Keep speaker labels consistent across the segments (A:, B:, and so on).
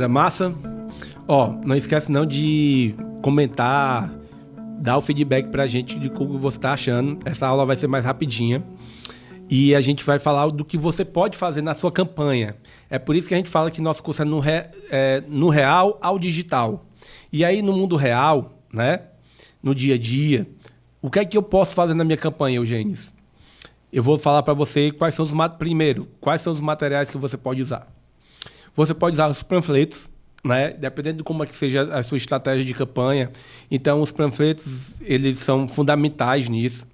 A: galera, massa? Ó, não esquece não de comentar, dar o feedback pra gente de como você tá achando. Essa aula vai ser mais rapidinha. E a gente vai falar do que você pode fazer na sua campanha. É por isso que a gente fala que nosso curso é no real ao digital. E aí, no mundo real, né, no dia a dia, o que é que eu posso fazer na minha campanha, Eugênio? Eu vou falar para você quais são os materiais que você pode usar. Você pode usar os panfletos, né, dependendo de como é que seja a sua estratégia de campanha. Então, os panfletos, eles são fundamentais nisso.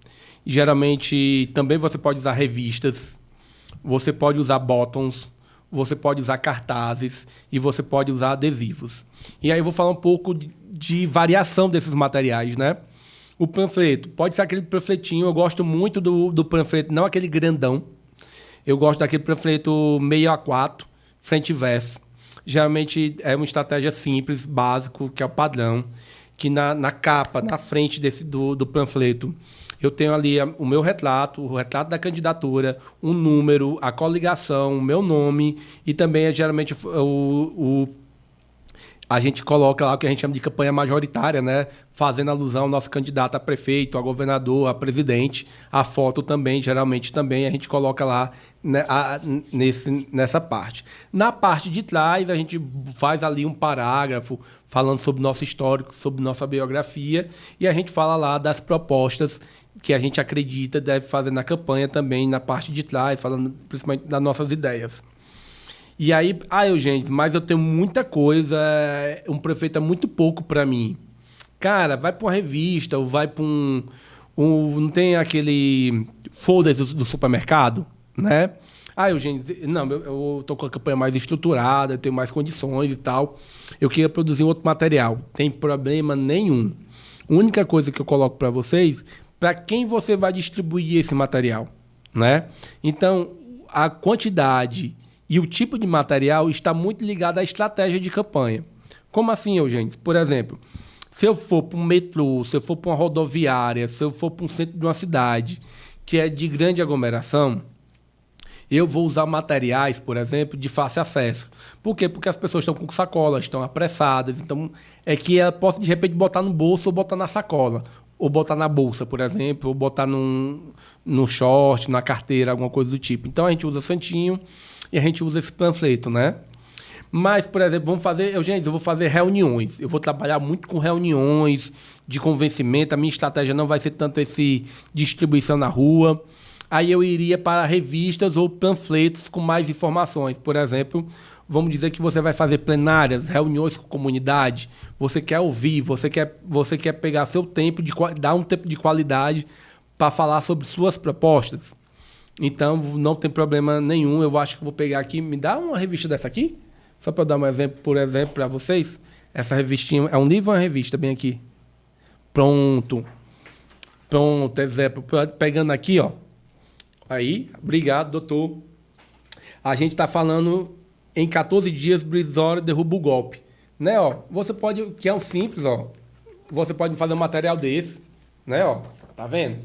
A: Geralmente, também você pode usar revistas, você pode usar bottoms, você pode usar cartazes e você pode usar adesivos. E aí eu vou falar um pouco de variação desses materiais, né? O panfleto, pode ser aquele panfletinho, eu gosto muito do panfleto, não aquele grandão. Eu gosto daquele panfleto meio A4, frente e verso. Geralmente é uma estratégia simples, básico, que é o padrão, que na capa, na frente do panfleto, eu tenho ali o meu retrato, o retrato da candidatura, um número, a coligação, o meu nome e também, geralmente, a gente coloca lá o que a gente chama de campanha majoritária, né? Fazendo alusão ao nosso candidato a prefeito, a governador, a presidente. A foto também, geralmente também, a gente coloca lá, né, nessa parte. Na parte de trás, a gente faz ali um parágrafo falando sobre nosso histórico, sobre nossa biografia, e a gente fala lá das propostas que a gente acredita deve fazer na campanha também, na parte de trás, falando principalmente das nossas ideias. E aí, Eugênio, mas eu tenho muita coisa, um prefeito é muito pouco para mim. Cara, vai para uma revista ou vai para não tem aquele folder do supermercado, né? Eugênio, não, eu tô com a campanha mais estruturada, eu tenho mais condições e tal. Eu queria produzir um outro material. Tem problema nenhum. A única coisa que eu coloco para vocês, para quem você vai distribuir esse material, né? Então, a quantidade e o tipo de material está muito ligado à estratégia de campanha. Como assim, Eugênio? Por exemplo, se eu for para um metrô, se eu for para uma rodoviária, se eu for para um centro de uma cidade que é de grande aglomeração, eu vou usar materiais, por exemplo, de fácil acesso. Por quê? Porque as pessoas estão com sacolas, estão apressadas. Então, é que ela possa, de repente, botar no bolso ou botar na sacola. Ou botar na bolsa, por exemplo, ou botar no short, na carteira, alguma coisa do tipo. Então, a gente usa santinho e a gente usa esse panfleto, né? Mas, por exemplo, eu vou fazer reuniões. Eu vou trabalhar muito com reuniões de convencimento. A minha estratégia não vai ser tanto esse distribuição na rua. Aí eu iria para revistas ou panfletos com mais informações. Por exemplo, vamos dizer que você vai fazer plenárias, reuniões com a comunidade. Você quer ouvir, você quer pegar seu tempo, dar um tempo de qualidade para falar sobre suas propostas. Então, não tem problema nenhum. Eu acho que vou pegar aqui. Me dá uma revista dessa aqui? Só para dar um exemplo, por exemplo, para vocês. Essa revistinha é um livro ou uma revista? Bem aqui. Pronto, exemplo. Pegando aqui, ó. Aí, obrigado, doutor. A gente está falando em 14 dias, Brizola derruba o golpe. Né, ó? Você pode, que é um simples, ó. Você pode fazer um material desse, né, ó. Tá vendo?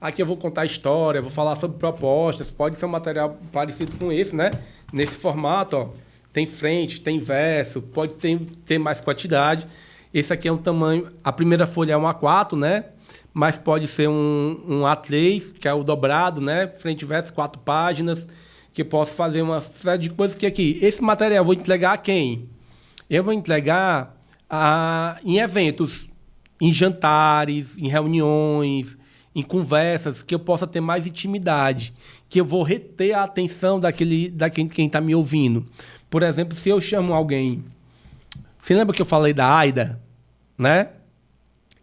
A: Aqui eu vou contar a história, vou falar sobre propostas, pode ser um material parecido com esse, né? Nesse formato, ó, tem frente, tem verso, pode ter mais quantidade. Esse aqui é um tamanho, a primeira folha é um A4, né? Mas pode ser um A3, que é o dobrado, né? Frente e verso, 4 páginas, que eu posso fazer uma série de coisas que aqui. Esse material eu vou entregar a quem? Eu vou entregar em eventos, em jantares, em reuniões, em conversas, que eu possa ter mais intimidade, que eu vou reter a atenção quem está me ouvindo. Por exemplo, se eu chamo alguém... Você lembra que eu falei da AIDA? Né?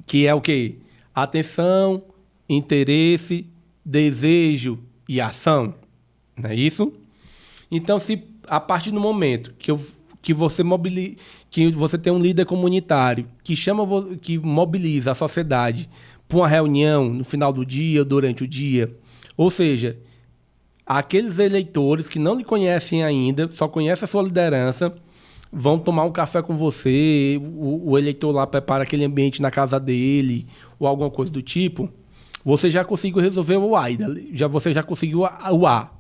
A: Que é o quê? Atenção, interesse, desejo e ação. Não é isso? Então, se a partir do momento que você tem um líder comunitário que mobiliza a sociedade para uma reunião no final do dia, durante o dia, ou seja, aqueles eleitores que não lhe conhecem ainda, só conhecem a sua liderança, vão tomar um café com você, o eleitor lá prepara aquele ambiente na casa dele, ou alguma coisa do tipo, você já conseguiu resolver o AIDA, você já conseguiu o A,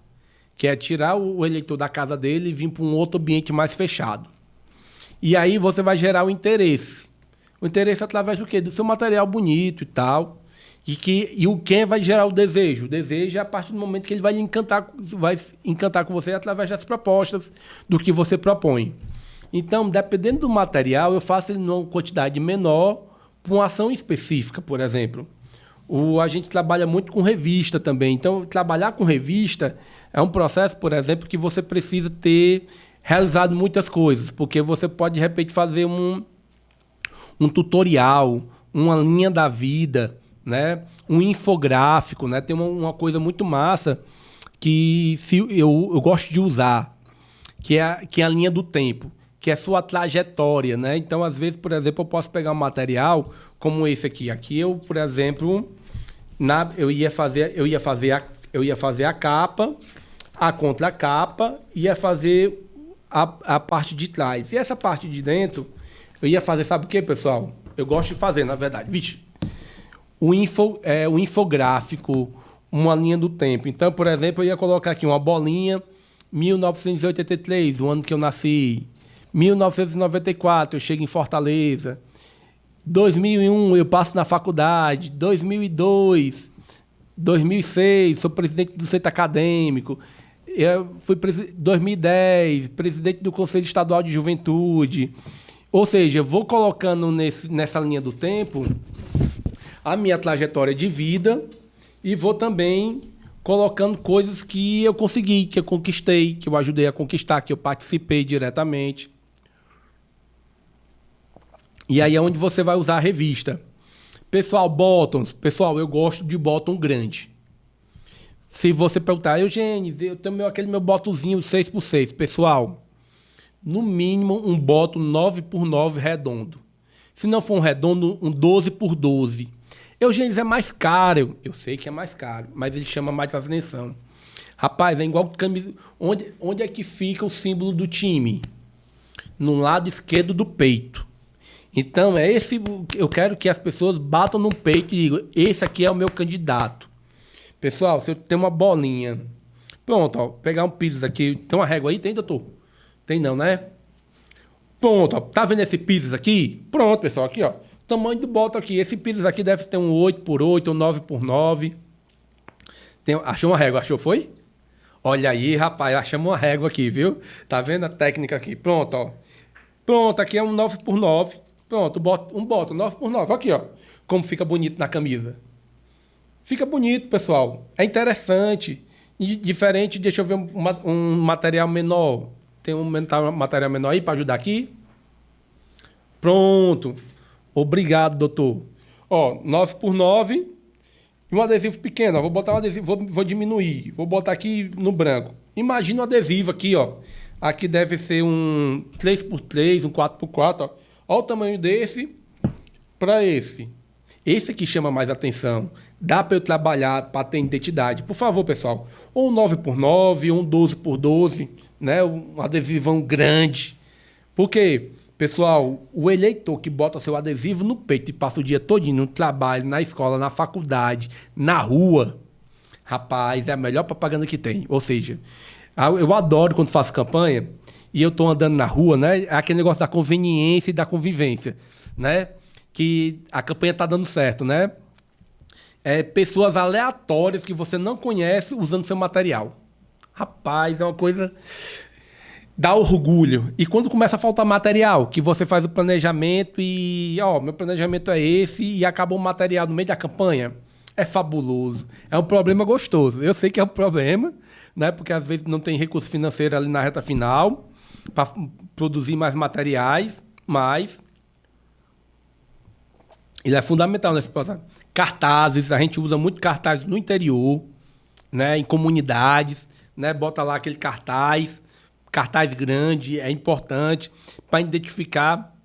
A: que é tirar o eleitor da casa dele e vir para um outro ambiente mais fechado. E aí você vai gerar o interesse. O interesse através do quê? Do seu material bonito e tal. Quem vai gerar o desejo? O desejo é a partir do momento que ele vai encantar com você através das propostas, do que você propõe. Então, dependendo do material, eu faço ele numa quantidade menor para uma ação específica, por exemplo. A gente trabalha muito com revista também. Então, trabalhar com revista é um processo, por exemplo, que você precisa ter realizado muitas coisas, porque você pode, de repente, fazer um tutorial, uma linha da vida, né? Um infográfico, né? Tem uma coisa muito massa que eu gosto de usar, que é a linha do tempo, que é a sua trajetória, né? Então, às vezes, por exemplo, eu posso pegar um material como esse aqui. Aqui eu, por exemplo, eu ia fazer a capa, a contracapa, ia fazer a parte de trás. E essa parte de dentro, eu ia fazer, sabe o que, pessoal? Eu gosto de fazer, na verdade. Vixe, o infográfico, uma linha do tempo. Então, por exemplo, eu ia colocar aqui uma bolinha, 1983, o ano que eu nasci. 1994, eu chego em Fortaleza. 2001, eu passo na faculdade. 2002, 2006, sou presidente do centro acadêmico. Eu fui 2010, presidente do Conselho Estadual de Juventude. Ou seja, eu vou colocando nessa linha do tempo a minha trajetória de vida e vou também colocando coisas que eu consegui, que eu conquistei, que eu ajudei a conquistar, que eu participei diretamente. E aí é onde você vai usar a revista. Pessoal, bottoms. Pessoal, eu gosto de bottom grande. Se você perguntar, Eugênio, eu tenho aquele meu botãozinho 6x6. Pessoal, no mínimo um bottom 9x9 redondo. Se não for um redondo, um 12x12. Eugênio, é mais caro. Eu sei que é mais caro, mas ele chama mais atenção. Rapaz, é igual camisa. Onde é que fica o símbolo do time? No lado esquerdo do peito. Então, eu quero que as pessoas batam no peito e digam, esse aqui é o meu candidato. Pessoal, se eu tenho uma bolinha... Pronto, ó, pegar um pires aqui. Tem uma régua aí? Tem, doutor? Tem não, né? Pronto, ó, tá vendo esse pires aqui? Pronto, pessoal, aqui, ó. Tamanho do botão aqui. Esse pires aqui deve ter um 8x8 ou 9x9. Achou uma régua? Achou, foi? Olha aí, rapaz, achamos uma régua aqui, viu? Tá vendo a técnica aqui? Pronto, ó. Pronto, aqui é um 9x9. Pronto, um botão 9x9. Aqui, ó. Como fica bonito na camisa. Fica bonito, pessoal. É interessante. E diferente, deixa eu ver um material menor. Tem um material menor aí para ajudar aqui? Pronto. Obrigado, doutor. Ó, 9x9 e um adesivo pequeno. Ó, vou botar um adesivo, vou diminuir. Vou botar aqui no branco. Imagina um adesivo aqui, ó. Aqui deve ser um 3x3, um 4x4, ó. Olha o tamanho desse para esse. Esse aqui chama mais atenção. Dá para eu trabalhar para ter identidade. Por favor, pessoal. Ou um 9x9, ou um 12x12, né? Um adesivão grande. Por quê? Pessoal, o eleitor que bota seu adesivo no peito e passa o dia todinho no trabalho, na escola, na faculdade, na rua, rapaz, é a melhor propaganda que tem. Ou seja, eu adoro quando faço campanha e eu estou andando na rua, né? É aquele negócio da conveniência e da convivência, né? Que a campanha está dando certo, né? Pessoas aleatórias que você não conhece usando seu material. Rapaz, é uma coisa... Dá orgulho. E quando começa a faltar material, que você faz o planejamento e... Ó, meu planejamento é esse e acaba o material no meio da campanha. É fabuloso. É um problema gostoso. Eu sei que é um problema, né? Porque às vezes não tem recurso financeiro ali na reta final para produzir mais materiais, mas ele é fundamental nesse processo. Cartazes, a gente usa muito cartazes no interior, né? Em comunidades, né? Bota lá aquele cartaz grande, é importante para identificar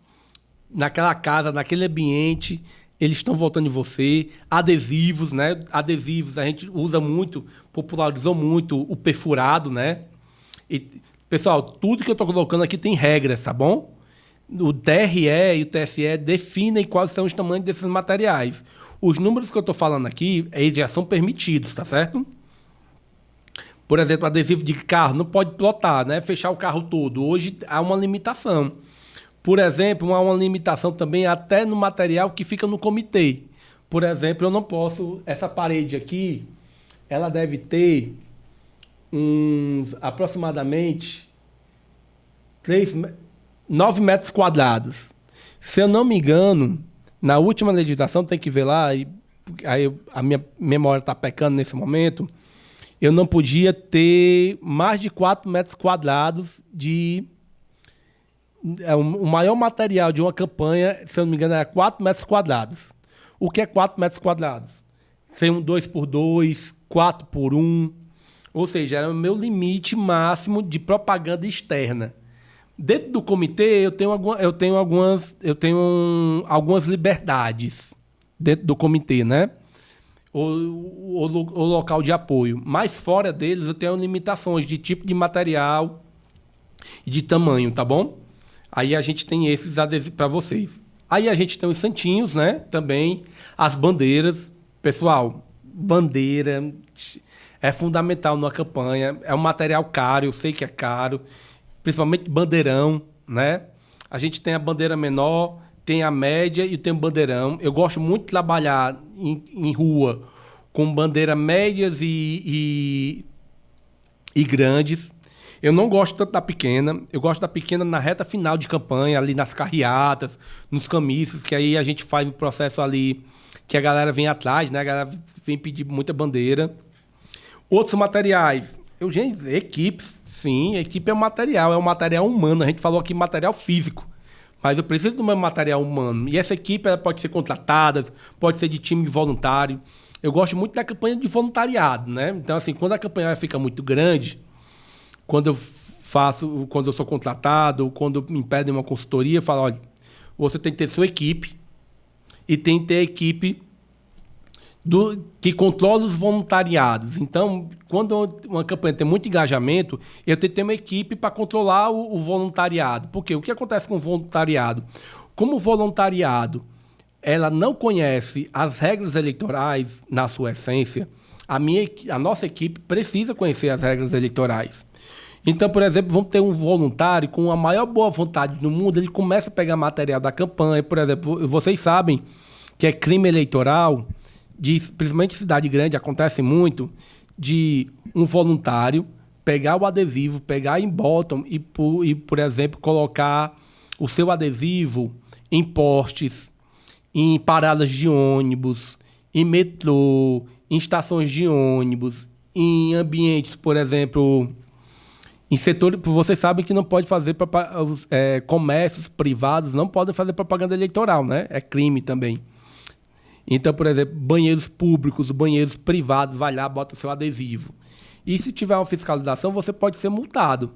A: naquela casa, naquele ambiente, eles estão votando em você. Adesivos, né? Adesivos, a gente usa muito, popularizou muito o perfurado, né? E, pessoal, tudo que eu estou colocando aqui tem regras, tá bom? O TRE e o TSE definem quais são os tamanhos desses materiais. Os números que eu estou falando aqui, eles já são permitidos, tá certo? Por exemplo, adesivo de carro não pode plotar, né? Fechar o carro todo. Hoje há uma limitação. Por exemplo, há uma limitação também até no material que fica no comitê. Por exemplo, eu não posso... Essa parede aqui, ela deve ter uns aproximadamente 9 metros quadrados. Se eu não me engano, na última legislação, tem que ver lá, aí a minha memória está pecando nesse momento, eu não podia ter mais de 4 metros quadrados de... o maior material de uma campanha, se eu não me engano, era 4 metros quadrados. O que é 4 metros quadrados? Ser um 2x2, 4x1. Ou seja, era o meu limite máximo de propaganda externa. Dentro do comitê, eu tenho algumas liberdades dentro do comitê, né? O local de apoio. Mas fora deles, eu tenho limitações de tipo de material e de tamanho, tá bom? Aí a gente tem esses adesivos para vocês. Aí a gente tem os santinhos, né? Também as bandeiras. Pessoal, bandeira é fundamental numa campanha. É um material caro, eu sei que é caro. Principalmente bandeirão, né? A gente tem a bandeira menor, tem a média e tem o bandeirão. Eu gosto muito de trabalhar em rua com bandeiras médias e grandes. Eu não gosto tanto da pequena. Eu gosto da pequena na reta final de campanha, ali nas carreatas, nos comícios, que aí a gente faz o processo ali, que a galera vem atrás, né? A galera vem pedir muita bandeira. Outros materiais. Gente, equipes, sim, equipe é um material humano. A gente falou aqui material físico, mas eu preciso do meu material humano. E essa equipe ela pode ser contratada, pode ser de time voluntário. Eu gosto muito da campanha de voluntariado, né? Então, assim, quando a campanha fica muito grande, quando eu sou contratado, quando me pedem uma consultoria, eu falo, olha, você tem que ter sua equipe e tem que ter a equipe que controla os voluntariados. Então, quando uma campanha tem muito engajamento, eu tenho que ter uma equipe para controlar o voluntariado. Porque o que acontece com o voluntariado? Como o voluntariado ela não conhece as regras eleitorais na sua essência, a nossa equipe precisa conhecer as regras eleitorais. Então, por exemplo, vamos ter um voluntário com a maior boa vontade do mundo, ele começa a pegar material da campanha. Por exemplo, vocês sabem que é crime eleitoral, principalmente em cidade grande, acontece muito, de um voluntário pegar o adesivo, pegar em bottom e, por exemplo, colocar o seu adesivo em postes, em paradas de ônibus, em metrô, em estações de ônibus, em ambientes, por exemplo, em setores... Vocês sabem que não pode fazer... comércios privados não podem fazer propaganda eleitoral, né? É crime também. Então, por exemplo, banheiros públicos, banheiros privados, vai lá, bota seu adesivo. E se tiver uma fiscalização, você pode ser multado.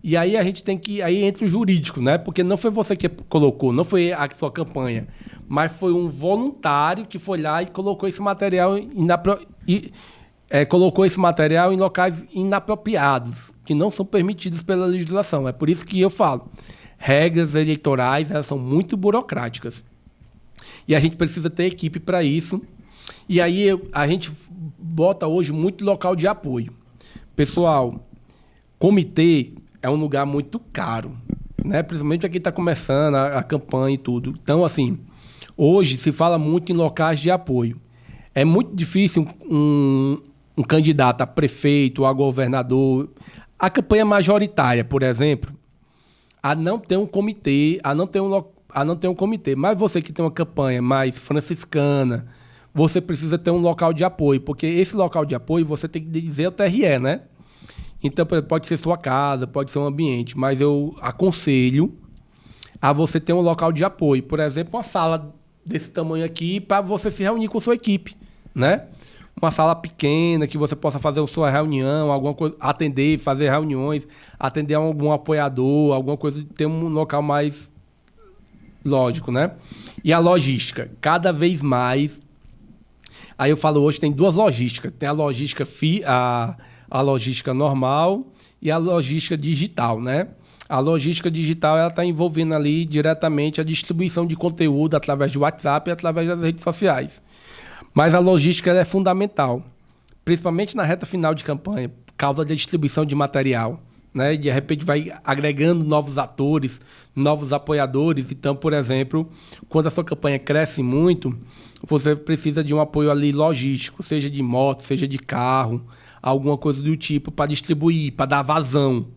A: E aí a gente tem que... Aí entra o jurídico, né? Porque não foi você que colocou, não foi a sua campanha, mas foi um voluntário que foi lá e colocou esse material colocou esse material em locais inapropriados, que não são permitidos pela legislação. É por isso que eu falo, regras eleitorais, elas são muito burocráticas. E a gente precisa ter equipe para isso. E aí a gente bota hoje muito local de apoio. Pessoal, comitê é um lugar muito caro, né? Principalmente para quem está começando a campanha e tudo. Então, assim, hoje se fala muito em locais de apoio. É muito difícil um candidato a prefeito, a governador, a campanha majoritária, por exemplo, a não ter um comitê, a não ter um comitê. Mas você que tem uma campanha mais franciscana, você precisa ter um local de apoio, porque esse local de apoio você tem que dizer ao TRE, né? Então, por exemplo, pode ser sua casa, pode ser um ambiente, mas eu aconselho a você ter um local de apoio. Por exemplo, uma sala desse tamanho aqui para você se reunir com sua equipe, né? Uma sala pequena que você possa fazer a sua reunião, alguma coisa, atender, fazer reuniões, atender algum apoiador, alguma coisa, ter um local mais lógico, né? E a logística, cada vez mais. Aí eu falo, hoje tem duas logísticas. Tem a logística a logística normal e a logística digital, né? A logística digital ela está envolvendo ali diretamente a distribuição de conteúdo através do WhatsApp e através das redes sociais. Mas a logística ela é fundamental, principalmente na reta final de campanha, por causa da distribuição de material, né? E de repente vai agregando novos atores, novos apoiadores. Então, por exemplo, quando a sua campanha cresce muito, você precisa de um apoio ali logístico, seja de moto, seja de carro, alguma coisa do tipo para distribuir, para dar vazão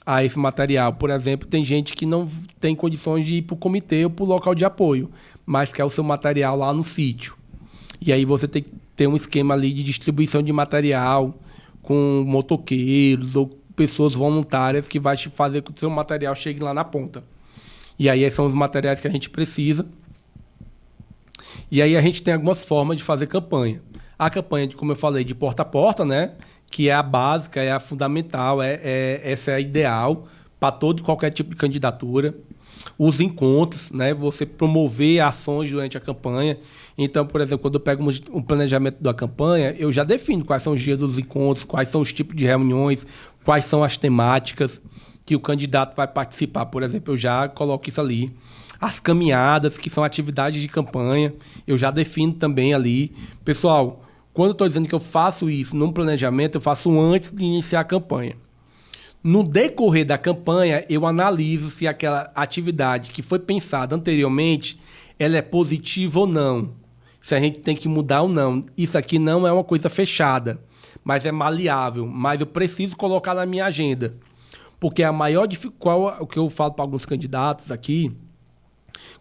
A: a esse material. Por exemplo, tem gente que não tem condições de ir para o comitê ou para o local de apoio, mas quer o seu material lá no sítio. E aí você tem que ter um esquema ali de distribuição de material com motoqueiros ou pessoas voluntárias que vai fazer com que o seu material chegue lá na ponta. E aí são os materiais que a gente precisa. E aí a gente tem algumas formas de fazer campanha. A campanha, como eu falei, de porta a porta, né? Que é a básica, é a fundamental, essa é a ideal para todo e qualquer tipo de candidatura. Os encontros, né? Você promover ações durante a campanha. Então, por exemplo, quando eu pego um planejamento da campanha, eu já defino quais são os dias dos encontros, quais são os tipos de reuniões, quais são as temáticas que o candidato vai participar. Por exemplo, eu já coloco isso ali. As caminhadas, que são atividades de campanha, eu já defino também ali. Pessoal, quando eu estou dizendo que eu faço isso num planejamento, eu faço antes de iniciar a campanha. No decorrer da campanha, eu analiso se aquela atividade que foi pensada anteriormente, ela é positiva ou não. Se a gente tem que mudar ou não. Isso aqui não é uma coisa fechada, mas é maleável. Mas eu preciso colocar na minha agenda. Porque a maior dificuldade, o que eu falo para alguns candidatos aqui,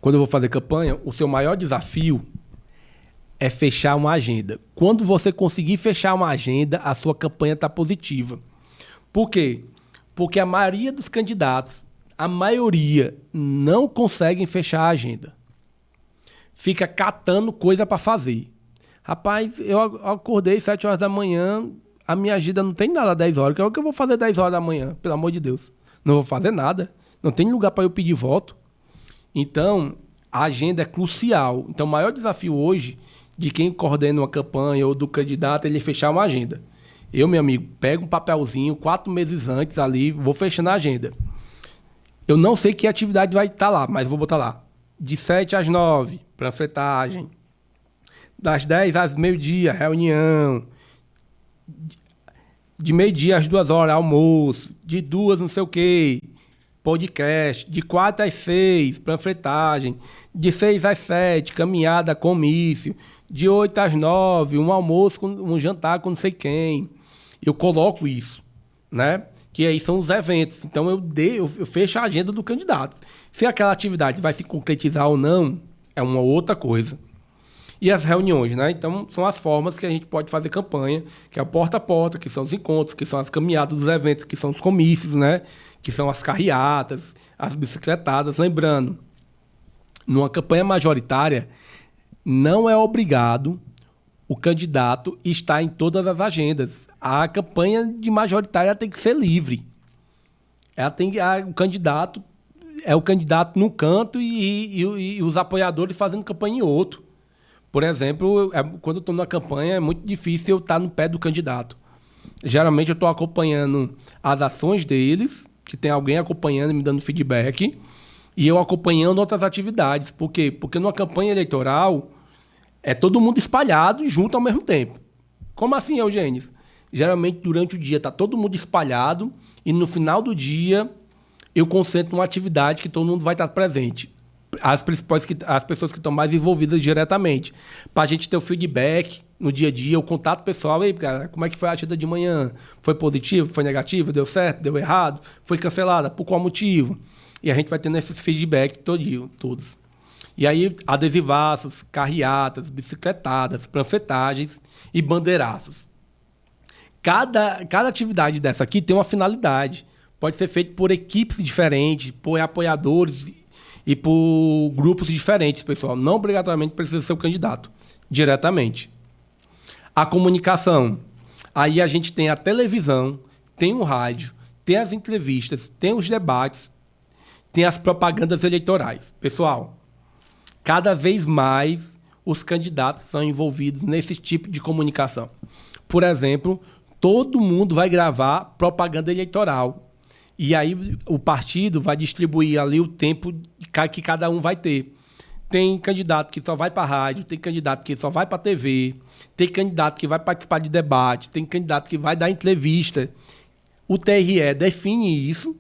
A: quando eu vou fazer campanha, o seu maior desafio é fechar uma agenda. Quando você conseguir fechar uma agenda, a sua campanha está positiva. Por quê? Porque a maioria dos candidatos, a maioria, não conseguem fechar a agenda. Fica catando coisa para fazer. Rapaz, eu acordei 7 horas da manhã, a minha agenda não tem nada às 10 horas. O que eu vou fazer 10 horas da manhã? Pelo amor de Deus. Não vou fazer nada. Não tem lugar para eu pedir voto. Então, a agenda é crucial. Então, o maior desafio hoje de quem coordena uma campanha ou do candidato é ele fechar uma agenda. Eu, meu amigo, pego um papelzinho 4 meses antes ali, vou fechando a agenda. Eu não sei que atividade vai estar lá, mas vou botar lá. De 7 às 9, panfletagem. Das 10 às meio-dia, reunião. De meio-dia às 2 horas, almoço. De 2, não sei o quê, podcast. De 4 às 6, panfletagem. De 6 às 7, caminhada, comício. De 8 às 9, um almoço, um jantar com não sei quem. Eu coloco isso, né? Que aí são os eventos. Então, eu fecho a agenda do candidato. Se aquela atividade vai se concretizar ou não, é uma outra coisa. E as reuniões, né? Então, são as formas que a gente pode fazer campanha, que é o porta a porta, que são os encontros, que são as caminhadas dos eventos, que são os comícios, né? Que são as carreatas, as bicicletadas. Lembrando, numa campanha majoritária, não é obrigado o candidato estar em todas as agendas. A campanha de majoritária tem que ser livre. O candidato é o candidato num canto e os apoiadores fazendo campanha em outro. Por exemplo, quando eu estou numa campanha, é muito difícil eu estar no pé do candidato. Geralmente eu estou acompanhando as ações deles, que tem alguém acompanhando e me dando feedback, e eu acompanhando outras atividades. Por quê? Porque numa campanha eleitoral é todo mundo espalhado junto ao mesmo tempo. Como assim, Eugênio? Geralmente, durante o dia, está todo mundo espalhado e no final do dia eu concentro uma atividade que todo mundo vai estar presente. As pessoas que estão mais envolvidas diretamente. Para a gente ter o feedback no dia a dia, o contato pessoal. Ei, cara, como é que foi a agenda de manhã? Foi positivo? Foi negativo? Deu certo? Deu errado? Foi cancelada? Por qual motivo? E a gente vai tendo esses feedback todos. E aí, adesivaços, carreatas, bicicletadas, panfletagens e bandeiraços. Cada atividade dessa aqui tem uma finalidade. Pode ser feito por equipes diferentes, por apoiadores e por grupos diferentes, pessoal. Não obrigatoriamente precisa ser o candidato, diretamente. A comunicação. Aí a gente tem a televisão, tem o rádio, tem as entrevistas, tem os debates, tem as propagandas eleitorais. Pessoal, cada vez mais os candidatos são envolvidos nesse tipo de comunicação. Por exemplo, todo mundo vai gravar propaganda eleitoral. E aí o partido vai distribuir ali o tempo que cada um vai ter. Tem candidato que só vai para a rádio, tem candidato que só vai para a TV, tem candidato que vai participar de debate, tem candidato que vai dar entrevista. O TRE define isso,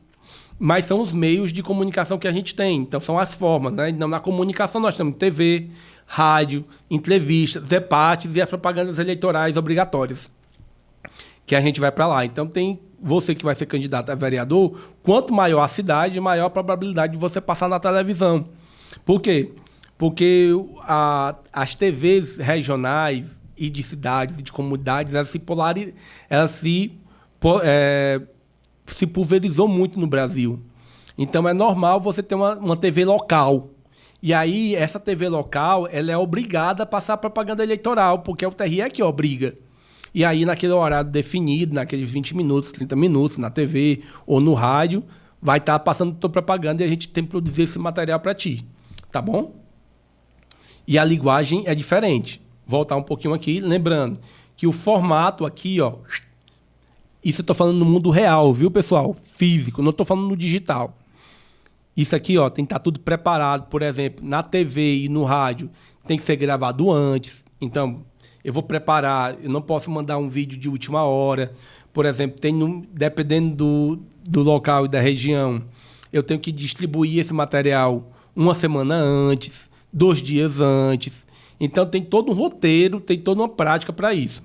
A: mas são os meios de comunicação que a gente tem. Então, são as formas, né? Então, na comunicação, nós temos TV, rádio, entrevistas, debates e as propagandas eleitorais obrigatórias, que a gente vai para lá. Então, tem você que vai ser candidato a vereador, quanto maior a cidade, maior a probabilidade de você passar na televisão. Por quê? Porque as TVs regionais e de cidades e de comunidades, se pulverizou muito no Brasil. Então, é normal você ter uma TV local. E aí, essa TV local, ela é obrigada a passar propaganda eleitoral, porque é o TRE que obriga. E aí, naquele horário definido, naqueles 20 minutos, 30 minutos, na TV ou no rádio, vai estar passando tua propaganda e a gente tem que produzir esse material para ti. Tá bom? E a linguagem é diferente. Voltar um pouquinho aqui, lembrando que o formato aqui, ó, isso eu estou falando no mundo real, viu, pessoal? Físico, não estou falando no digital. Isso aqui, ó, tem que estar tudo preparado. Por exemplo, na TV e no rádio, tem que ser gravado antes. Então, eu vou preparar, eu não posso mandar um vídeo de última hora. Por exemplo, dependendo do local e da região, eu tenho que distribuir esse material uma semana antes, 2 dias antes. Então, tem todo um roteiro, tem toda uma prática para isso.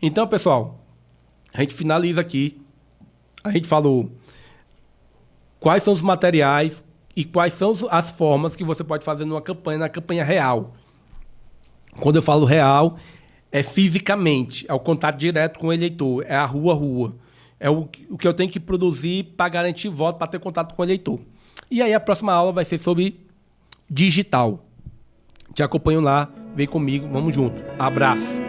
A: Então, pessoal, a gente finaliza aqui. A gente falou quais são os materiais e quais são as formas que você pode fazer na campanha real. Quando eu falo real, é fisicamente, é o contato direto com o eleitor, é a rua. É o que eu tenho que produzir para garantir voto, para ter contato com o eleitor. E aí a próxima aula vai ser sobre digital. Te acompanho lá, vem comigo, vamos junto. Abraço.